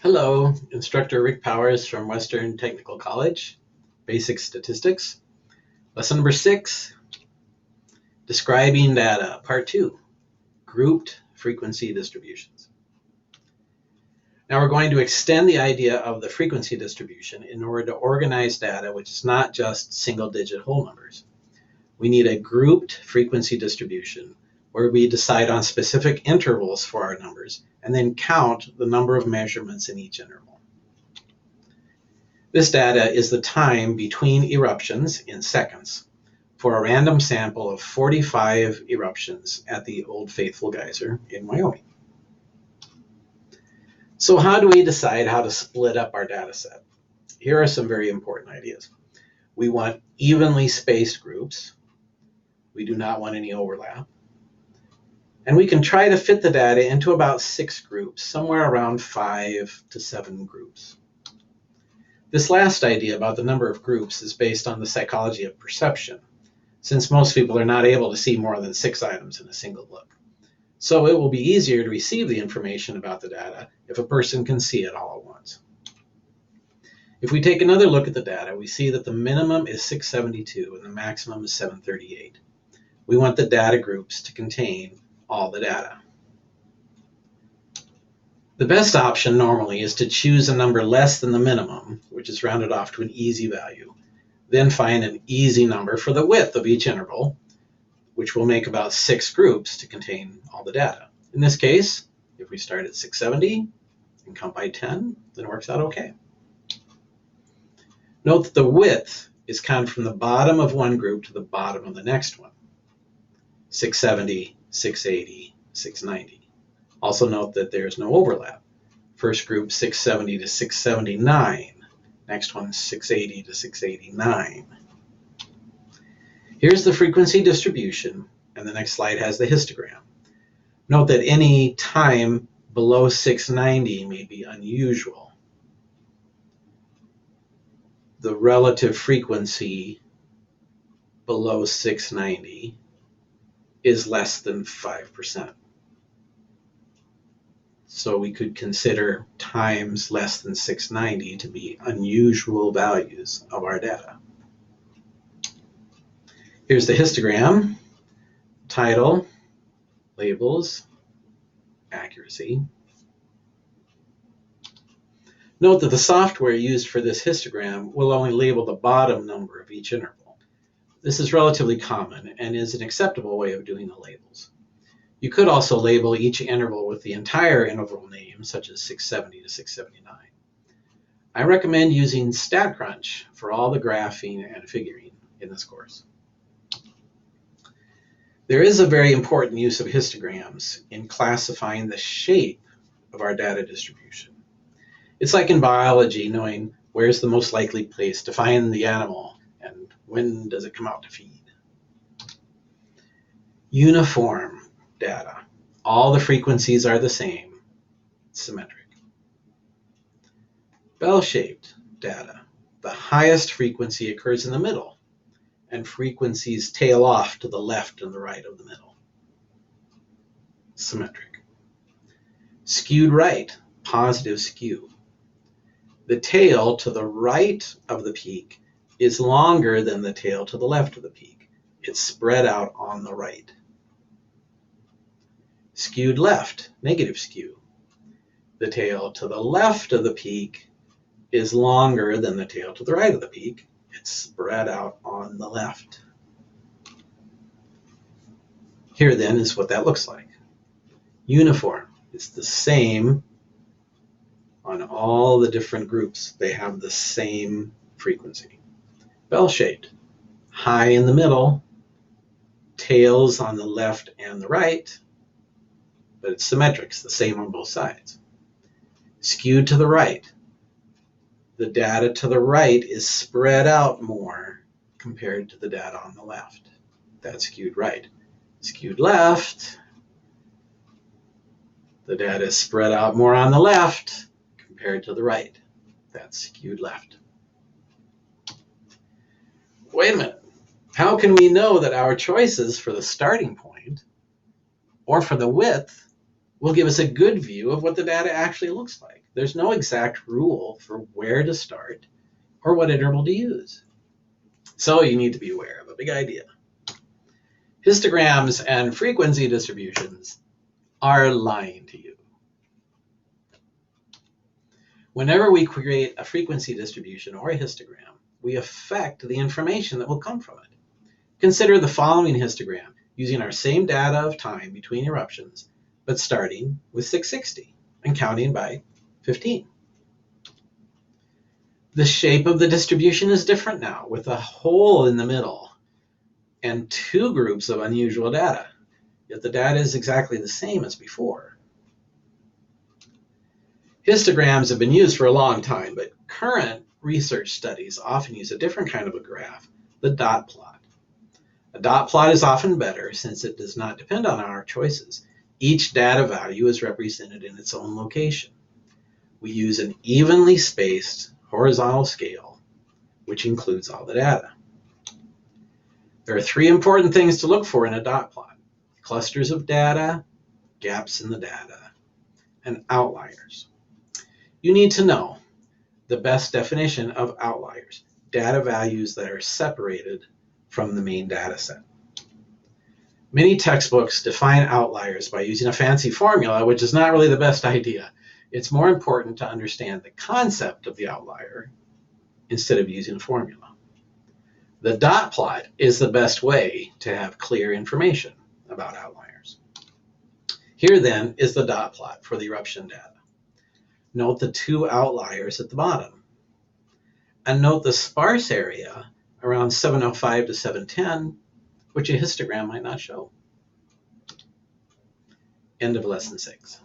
Hello, Instructor Rick Powers from Western Technical College, Basic Statistics. Lesson number 6, Describing Data, Part 2, Grouped Frequency Distributions. Now we're going to extend the idea of the frequency distribution in order to organize data which is not just single-digit whole numbers. We need a grouped frequency distribution where we decide on specific intervals for our numbers and then count the number of measurements in each interval. This data is the time between eruptions in seconds for a random sample of 45 eruptions at the Old Faithful Geyser in Wyoming. So how do we decide how to split up our data set? Here are some very important ideas. We want evenly spaced groups. We do not want any overlap. And we can try to fit the data into about 6 groups, somewhere around 5 to 7 groups. This last idea about the number of groups is based on the psychology of perception, since most people are not able to see more than 6 items in a single look. So it will be easier to receive the information about the data if a person can see it all at once. If we take another look at the data, we see that the minimum is 672 and the maximum is 738. We want the data groups to contain all the data. The best option normally is to choose a number less than the minimum, which is rounded off to an easy value, then find an easy number for the width of each interval, which will make about 6 groups to contain all the data. In this case, if we start at 670 and count by 10, then it works out okay. Note that the width is counted from the bottom of one group to the bottom of the next one. 670, 680, 690. Also note that there's no overlap. First group 670 to 679. Next one 680 to 689. Here's the frequency distribution, and the next slide has the histogram. Note that any time below 690 may be unusual. The relative frequency below 690 is less than 5%. So we could consider times less than 690 to be unusual values of our data. Here's the histogram, title, labels, accuracy. Note that the software used for this histogram will only label the bottom number of each interval. This is relatively common and is an acceptable way of doing the labels. You could also label each interval with the entire interval name, such as 670 to 679. I recommend using StatCrunch for all the graphing and figuring in this course. There is a very important use of histograms in classifying the shape of our data distribution. It's like in biology, knowing where's the most likely place to find the animal and when does it come out to feed. Uniform data. All the frequencies are the same, symmetric. Bell-shaped data. The highest frequency occurs in the middle, and frequencies tail off to the left and the right of the middle. Symmetric. Skewed right, positive skew. The tail to the right of the peak is longer than the tail to the left of the peak. It's spread out on the right. Skewed left, negative skew. The tail to the left of the peak is longer than the tail to the right of the peak. It's spread out on the left. Here then is what that looks like. Uniform. It's the same on all the different groups. They have the same frequency. Bell-shaped. High in the middle, tails on the left and the right, but it's symmetric. It's the same on both sides. Skewed to the right. The data to the right is spread out more compared to the data on the left. That's skewed right. Skewed left. The data is spread out more on the left compared to the right. That's skewed left. Wait a minute. How can we know that our choices for the starting point or for the width will give us a good view of what the data actually looks like. There's no exact rule for where to start or what interval to use. So you need to be aware of a big idea. Histograms and frequency distributions are lying to you. Whenever we create a frequency distribution or a histogram, we affect the information that will come from it. Consider the following histogram using our same data of time between eruptions, but starting with 660 and counting by 15. The shape of the distribution is different now, with a hole in the middle and two groups of unusual data, yet the data is exactly the same as before. Histograms have been used for a long time, but current research studies often use a different kind of a graph, the dot plot. A dot plot is often better since it does not depend on our choices. Each data value is represented in its own location. We use an evenly spaced horizontal scale, which includes all the data. There are three important things to look for in a dot plot: clusters of data, gaps in the data, and outliers. You need to know the best definition of outliers, data values that are separated from the main data set. Many textbooks define outliers by using a fancy formula, which is not really the best idea. It's more important to understand the concept of the outlier instead of using a formula. The dot plot is the best way to have clear information about outliers. Here then is the dot plot for the eruption data. Note the two outliers at the bottom. And note the sparse area around 705 to 710, which a histogram might not show. End of lesson 6.